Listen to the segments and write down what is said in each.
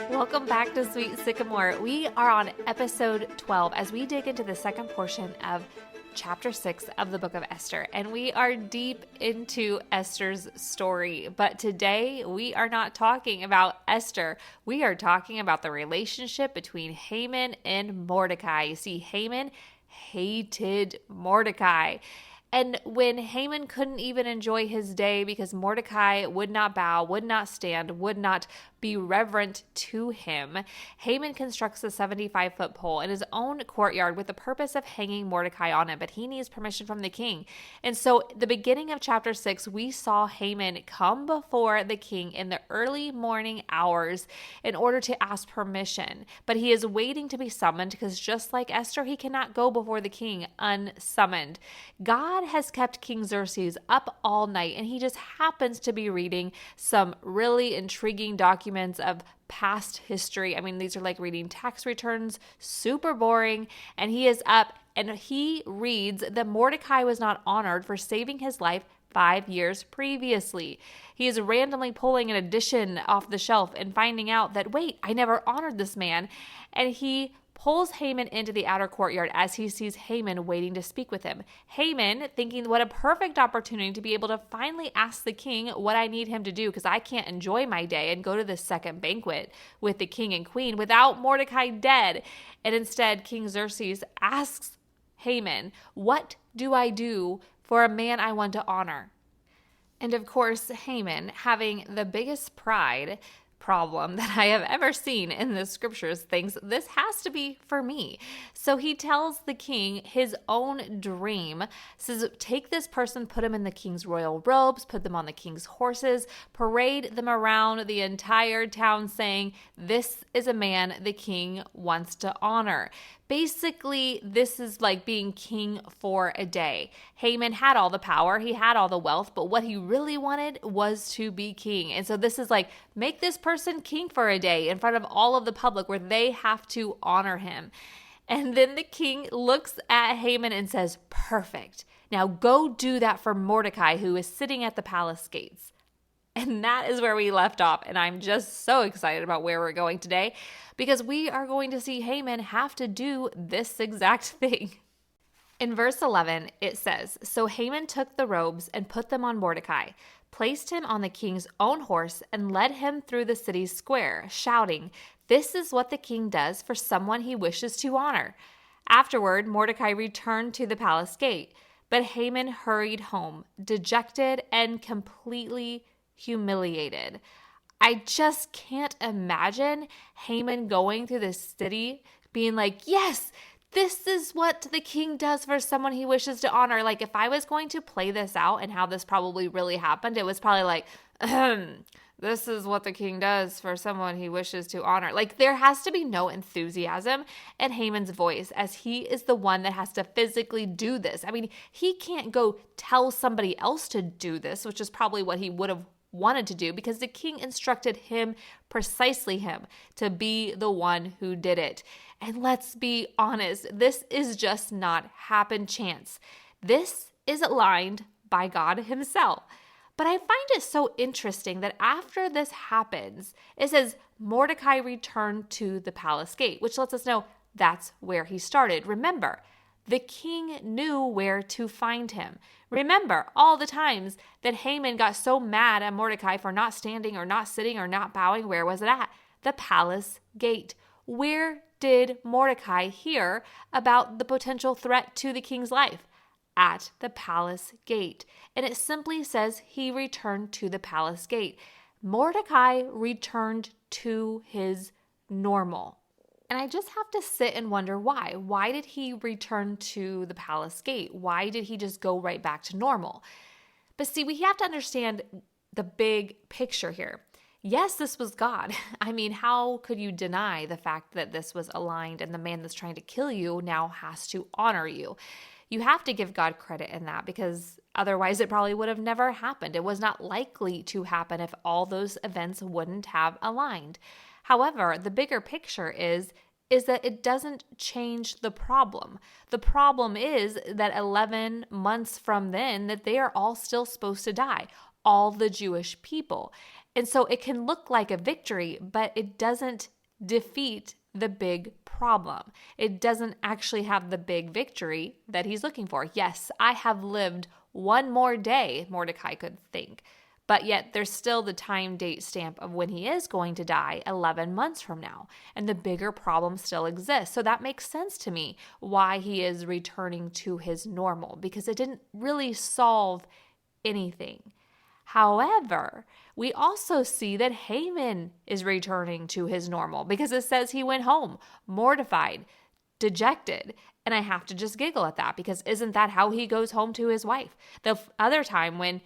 Welcome back to Sweet Sycamore. We are on episode 12 as we dig into the second portion of chapter 6 of the book of Esther. And we are deep into Esther's story. But today we are not talking about Esther. We are talking about the relationship between Haman and Mordecai. You see, Haman hated Mordecai. And when Haman couldn't even enjoy his day because Mordecai would not bow, would not stand, would not be reverent to him, Haman constructs a 75-foot pole in his own courtyard with the purpose of hanging Mordecai on it, but he needs permission from the king. And so the beginning of chapter 6, we saw Haman come before the king in the early morning hours in order to ask permission. But he is waiting to be summoned because just like Esther, he cannot go before the king unsummoned. God has kept King Xerxes up all night, and he just happens to be reading some really intriguing documents of past history. I mean, these are like reading tax returns, super boring, and he is up and he reads that Mordecai was not honored for saving his life 5 years previously. He is randomly pulling an edition off the shelf and finding out that, wait, I never honored this man, and he pulls Haman into the outer courtyard as he sees Haman waiting to speak with him. Haman, thinking what a perfect opportunity to be able to finally ask the king what I need him to do because I can't enjoy my day and go to this second banquet with the king and queen without Mordecai dead. And instead, King Xerxes asks Haman, what do I do for a man I want to honor? And of course, Haman, having the biggest pride problem that I have ever seen in the scriptures, thinks this has to be for me. So he tells the king his own dream, says, take this person, put him in the king's royal robes, put them on the king's horses, parade them around the entire town saying, this is a man the king wants to honor. Basically, this is like being king for a day. Haman had all the power, he had all the wealth, but what he really wanted was to be king. And so this is like, make this person king for a day in front of all of the public where they have to honor him. And then the king looks at Haman and says, perfect. Now go do that for Mordecai, who is sitting at the palace gates. And that is where we left off. And I'm just so excited about where we're going today because we are going to see Haman have to do this exact thing. In verse 11, it says, so Haman took the robes and put them on Mordecai, placed him on the king's own horse, and led him through the city's square, shouting, this is what the king does for someone he wishes to honor. Afterward, Mordecai returned to the palace gate, but Haman hurried home, dejected and completely humiliated. I just can't imagine Haman going through the city being like, yes, this is what the king does for someone he wishes to honor. Like if I was going to play this out and how this probably really happened, it was probably like, this is what the king does for someone he wishes to honor. Like there has to be no enthusiasm in Haman's voice as he is the one that has to physically do this. I mean, he can't go tell somebody else to do this, which is probably what he would have wanted to do because the king instructed him, precisely him, to be the one who did it. And let's be honest, this is just not happen chance. This is aligned by God himself. But I find it so interesting that after this happens, it says Mordecai returned to the palace gate, which lets us know that's where he started. Remember, the king knew where to find him. Remember all the times that Haman got so mad at Mordecai for not standing or not sitting or not bowing. Where was it at? The palace gate. Where did Mordecai hear about the potential threat to the king's life? At the palace gate. And it simply says he returned to the palace gate. Mordecai returned to his normal. And I just have to sit and wonder why. Why did he return to the palace gate? Why did he just go right back to normal? But see, we have to understand the big picture here. Yes, this was God. I mean, how could you deny the fact that this was aligned and the man that's trying to kill you now has to honor you? You have to give God credit in that because otherwise it probably would have never happened. It was not likely to happen if all those events wouldn't have aligned. However, the bigger picture is that it doesn't change the problem. The problem is that 11 months from then, that they are all still supposed to die, all the Jewish people. And so it can look like a victory, but it doesn't defeat the big problem. It doesn't actually have the big victory that he's looking for. Yes, I have lived one more day, Mordecai could think. But yet there's still the time date stamp of when he is going to die 11 months from now. And the bigger problem still exists. So that makes sense to me why he is returning to his normal, because it didn't really solve anything. However, we also see that Haman is returning to his normal, because it says he went home mortified, dejected. And I have to just giggle at that, because isn't that how he goes home to his wife? The other time when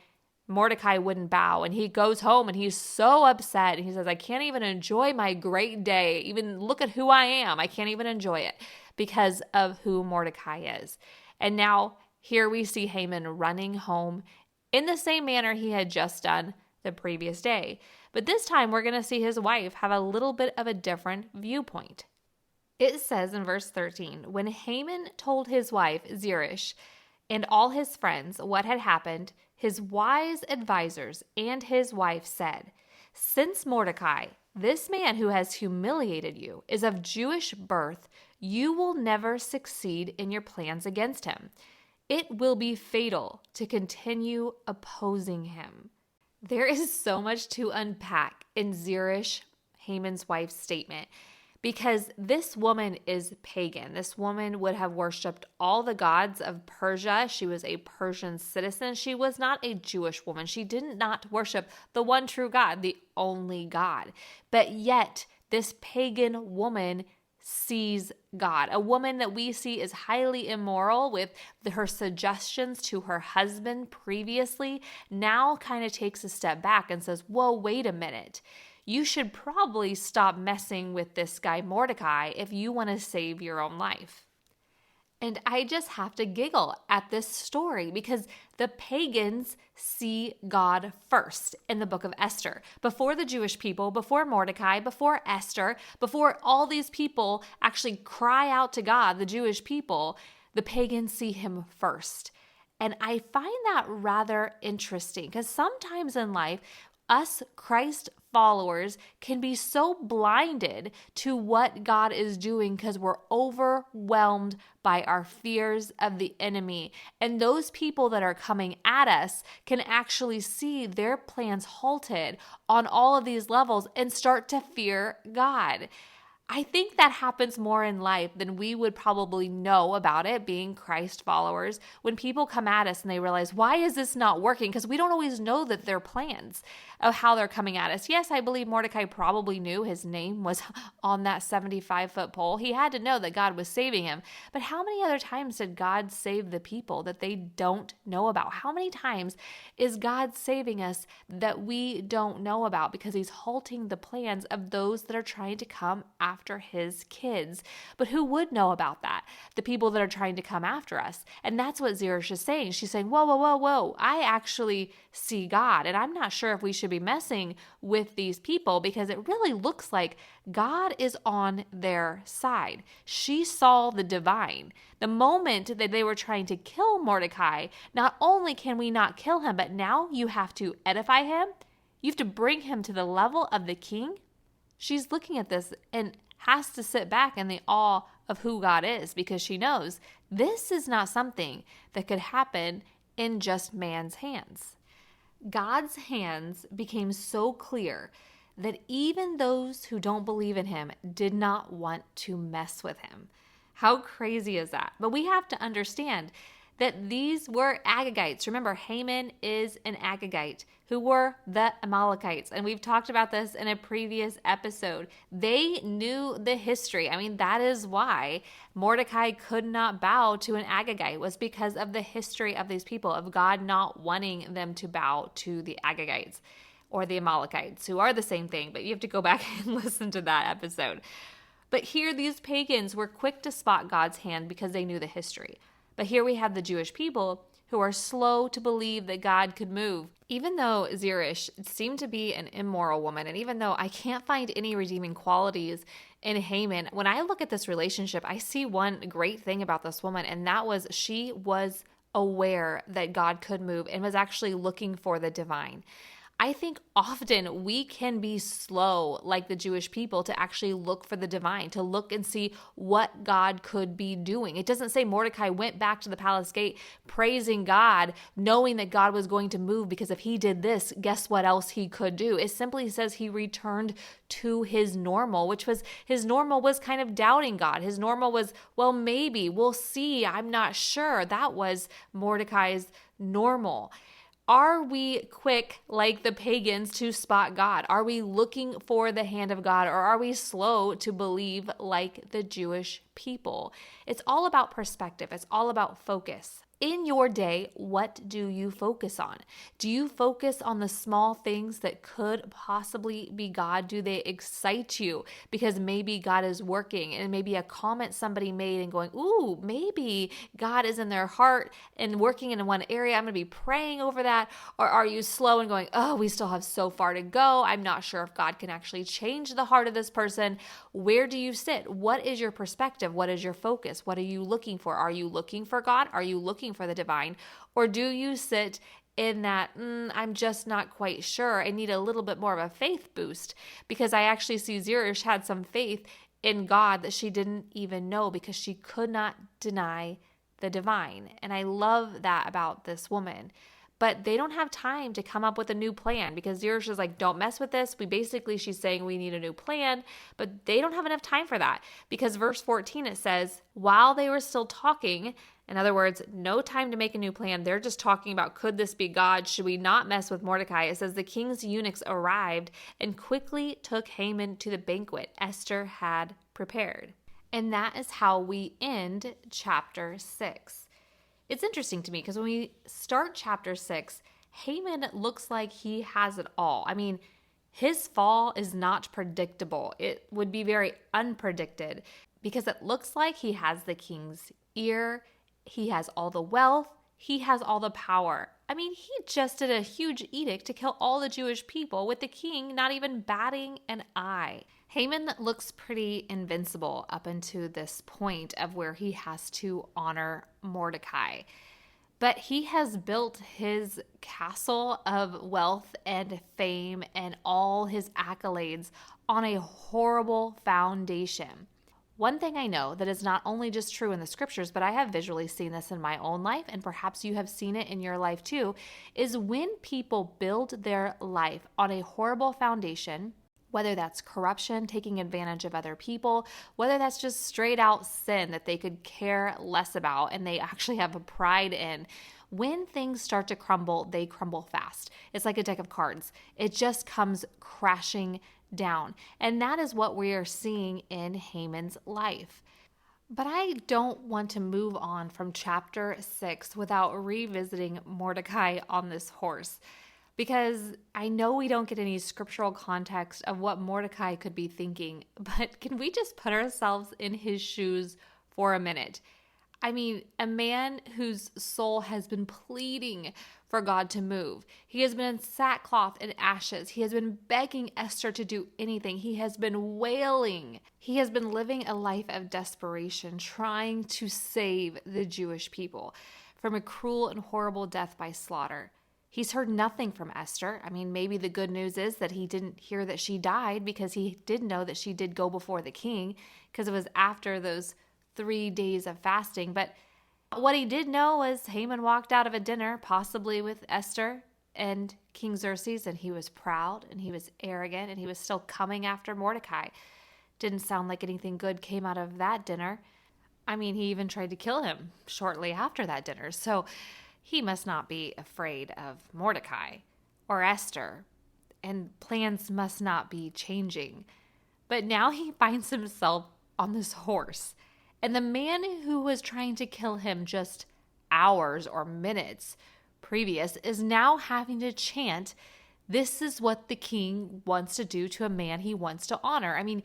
Mordecai wouldn't bow, and he goes home and he's so upset, and he says, I can't even enjoy my great day. Even look at who I am. I can't even enjoy it because of who Mordecai is. And now here we see Haman running home in the same manner he had just done the previous day. But this time we're going to see his wife have a little bit of a different viewpoint. It says in verse 13, when Haman told his wife Zeresh and all his friends what had happened, his wise advisors and his wife said, since Mordecai, this man who has humiliated you, is of Jewish birth, you will never succeed in your plans against him. It will be fatal to continue opposing him. There is so much to unpack in Zeresh, Haman's wife's statement, because this woman is pagan. This woman would have worshipped all the gods of Persia. She was a Persian citizen. She was not a Jewish woman. She did not worship the one true God, the only God. But yet, this pagan woman sees God. A woman that we see is highly immoral with her suggestions to her husband previously, now kind of takes a step back and says, whoa, wait a minute. You should probably stop messing with this guy Mordecai if you want to save your own life. And I just have to giggle at this story, because the pagans see God first in the book of Esther. Before the Jewish people, before Mordecai, before Esther, before all these people actually cry out to God, the Jewish people, the pagans see him first. And I find that rather interesting, because sometimes in life, us Christ followers can be so blinded to what God is doing because we're overwhelmed by our fears of the enemy. And those people that are coming at us can actually see their plans halted on all of these levels and start to fear God. I think that happens more in life than we would probably know about it, being Christ followers. When people come at us and they realize, why is this not working? Because we don't always know that their plans of how they're coming at us. Yes, I believe Mordecai probably knew his name was on that 75-foot pole. He had to know that God was saving him. But how many other times did God save the people that they don't know about? How many times is God saving us that we don't know about because he's halting the plans of those that are trying to come after his kids? But who would know about that? The people that are trying to come after us. And that's what Zeresh is saying. She's saying, whoa, whoa, whoa, whoa. I actually see God. And I'm not sure if we should be messing with these people, because it really looks like God is on their side. She saw the divine. The moment that they were trying to kill Mordecai, not only can we not kill him, but now you have to edify him. You have to bring him to the level of the king. She's looking at this and has to sit back in the awe of who God is, because she knows this is not something that could happen in just man's hands. God's hands became so clear that even those who don't believe in him did not want to mess with him. How crazy is that? But we have to understand that these were Agagites. Remember, Haman is an Agagite, who were the Amalekites. And we've talked about this in a previous episode. They knew the history. I mean, that is why Mordecai could not bow to an Agagite, was because of the history of these people, of God not wanting them to bow to the Agagites or the Amalekites, who are the same thing. But you have to go back and listen to that episode. But here, these pagans were quick to spot God's hand because they knew the history. But here we have the Jewish people who are slow to believe that God could move. Even though Zeresh seemed to be an immoral woman, and even though I can't find any redeeming qualities in Haman, when I look at this relationship, I see one great thing about this woman, and that was she was aware that God could move and was actually looking for the divine. I think often we can be slow, like the Jewish people, to actually look for the divine, to look and see what God could be doing. It doesn't say Mordecai went back to the palace gate praising God, knowing that God was going to move, because if he did this, guess what else he could do? It simply says he returned to his normal, which was his normal was kind of doubting God. His normal was, well, maybe, we'll see, I'm not sure. That was Mordecai's normal. Are we quick like the pagans to spot God? Are we looking for the hand of God, or are we slow to believe like the Jewish people? It's all about perspective. It's all about focus. In your day, what do you focus on? Do you focus on the small things that could possibly be God? Do they excite you because maybe God is working, and maybe a comment somebody made and going, ooh, maybe God is in their heart and working in one area. I'm going to be praying over that. Or are you slow and going, oh, we still have so far to go. I'm not sure if God can actually change the heart of this person. Where do you sit? What is your perspective? What is your focus? What are you looking for? Are you looking for God? Are you looking for the divine? Or do you sit in that, I'm just not quite sure, I need a little bit more of a faith boost? Because I actually see Zeresh had some faith in God that she didn't even know, because she could not deny the divine. And I love that about this woman. But they don't have time to come up with a new plan, because Zeresh is like, don't mess with this. She's saying we need a new plan, but they don't have enough time for that, because verse 14, it says, while they were still talking, in other words, no time to make a new plan. They're just talking about, could this be God? Should we not mess with Mordecai? It says the king's eunuchs arrived and quickly took Haman to the banquet Esther had prepared. And that is how we end chapter 6. It's interesting to me because when we start chapter 6, Haman looks like he has it all. I mean, his fall is not predictable. It would be very unpredicted, because it looks like he has the king's ear. He has all the wealth. He has all the power. I mean, he just did a huge edict to kill all the Jewish people with the king not even batting an eye. Haman looks pretty invincible up until this point of where he has to honor Mordecai. But he has built his castle of wealth and fame and all his accolades on a horrible foundation. One thing I know that is not only just true in the scriptures, but I have visually seen this in my own life, and perhaps you have seen it in your life too, is when people build their life on a horrible foundation, whether that's corruption, taking advantage of other people, whether that's just straight out sin that they could care less about and they actually have a pride in. When things start to crumble, they crumble fast. It's like a deck of cards. It just comes crashing down. And that is what we are seeing in Haman's life. But I don't want to move on from chapter 6 without revisiting Mordecai on this horse, because I know we don't get any scriptural context of what Mordecai could be thinking, but can we just put ourselves in his shoes for a minute? I mean, a man whose soul has been pleading for God to move. He has been in sackcloth and ashes. He has been begging Esther to do anything. He has been wailing. He has been living a life of desperation, trying to save the Jewish people from a cruel and horrible death by slaughter. He's heard nothing from Esther. I mean, maybe the good news is that he didn't hear that she died, because he did know that she did go before the king, because it was after those 3 days of fasting. But what he did know was Haman walked out of a dinner, possibly with Esther and King Xerxes, and he was proud and he was arrogant and he was still coming after Mordecai. Didn't sound like anything good came out of that dinner. I mean, he even tried to kill him shortly after that dinner. So he must not be afraid of Mordecai or Esther, and plans must not be changing. But now he finds himself on this horse, and the man who was trying to kill him just hours or minutes previous is now having to chant, this is what the king wants to do to a man he wants to honor. I mean,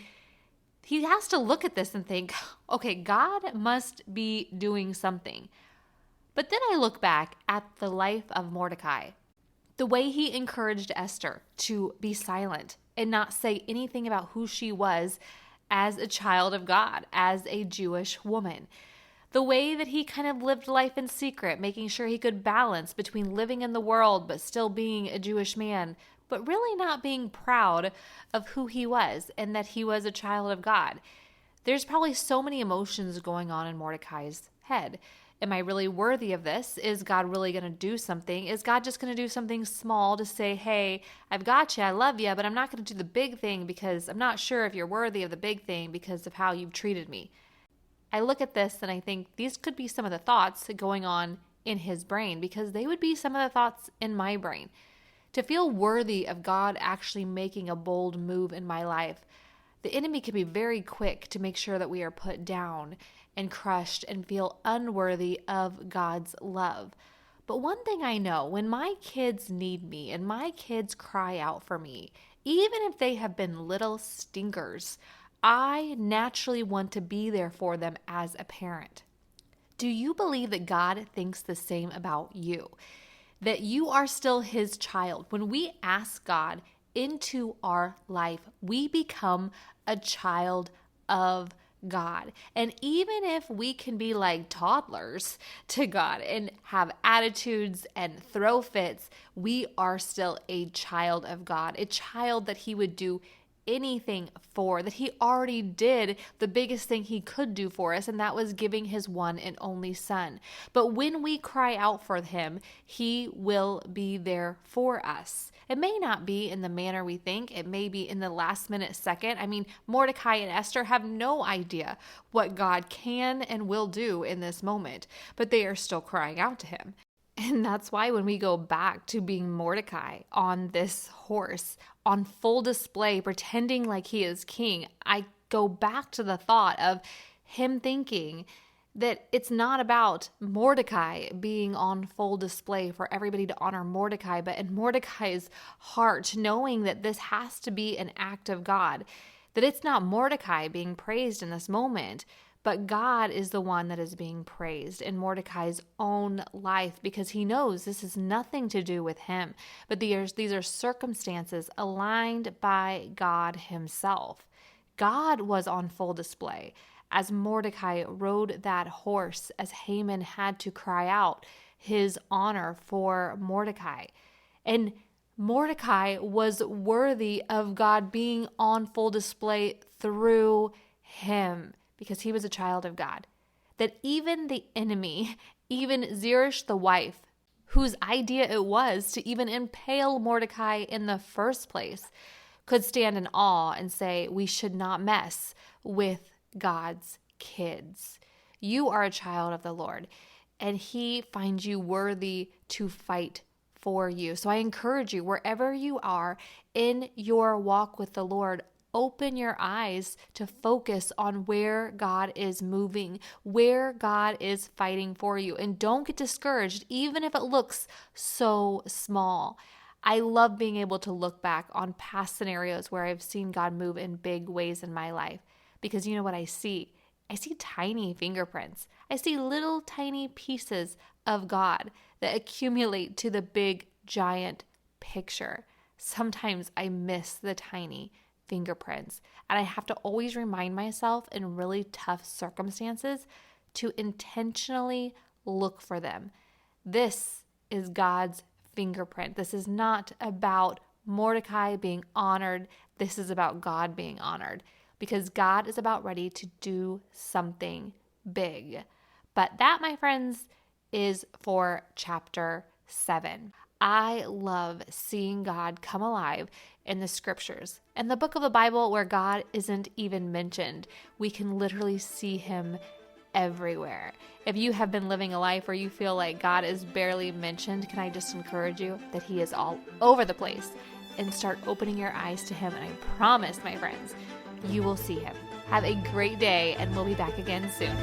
he has to look at this and think, okay, God must be doing something. But then I look back at the life of Mordecai, the way he encouraged Esther to be silent and not say anything about who she was as a child of God, as a Jewish woman. The way that he kind of lived life in secret, making sure he could balance between living in the world but still being a Jewish man, but really not being proud of who he was and that he was a child of God. There's probably so many emotions going on in Mordecai's head. Am I really worthy of this? Is God really going to do something? Is God just going to do something small to say, hey, I've got you, I love you, but I'm not going to do the big thing because I'm not sure if you're worthy of the big thing because of how you've treated me. I look at this and I think these could be some of the thoughts going on in his brain because they would be some of the thoughts in my brain. To feel worthy of God actually making a bold move in my life, the enemy can be very quick to make sure that we are put down and crushed and feel unworthy of God's love. But one thing I know, when my kids need me and my kids cry out for me, even if they have been little stinkers, I naturally want to be there for them as a parent. Do you believe that God thinks the same about you? That you are still his child? When we ask God into our life, we become a child of God. And even if we can be like toddlers to God and have attitudes and throw fits, we are still a child of God, a child that he would do anything for, that he already did the biggest thing he could do for us, and that was giving his one and only son. But when we cry out for him, he will be there for us. It may not be in the manner we think. It may be in the last minute second. I mean, Mordecai and Esther have no idea what God can and will do in this moment, but they are still crying out to him. And that's why when we go back to being Mordecai on this horse, on full display, pretending like he is king, I go back to the thought of him thinking that it's not about Mordecai being on full display for everybody to honor Mordecai, but in Mordecai's heart, knowing that this has to be an act of God, that it's not Mordecai being praised in this moment, but God is the one that is being praised in Mordecai's own life because he knows this has nothing to do with him, but these are circumstances aligned by God himself. God was on full display as Mordecai rode that horse, as Haman had to cry out his honor for Mordecai. And Mordecai was worthy of God being on full display through him, because he was a child of God. That even the enemy, even Zeresh the wife, whose idea it was to even impale Mordecai in the first place, could stand in awe and say, we should not mess with God's kids. You are a child of the Lord, and he finds you worthy to fight for you. So I encourage you, wherever you are in your walk with the Lord, open your eyes to focus on where God is moving, where God is fighting for you. And don't get discouraged, even if it looks so small. I love being able to look back on past scenarios where I've seen God move in big ways in my life. Because you know what I see? I see tiny fingerprints. I see little tiny pieces of God that accumulate to the big, giant picture. Sometimes I miss the tiny fingerprints. And I have to always remind myself in really tough circumstances to intentionally look for them. This is God's fingerprint. This is not about Mordecai being honored. This is about God being honored, because God is about ready to do something big. But that, my friends, is for chapter 7. I love seeing God come alive in the scriptures. In the book of the Bible where God isn't even mentioned, we can literally see him everywhere. If you have been living a life where you feel like God is barely mentioned, can I just encourage you that he is all over the place, and start opening your eyes to him. And I promise, my friends, you will see him. Have a great day, and we'll be back again soon.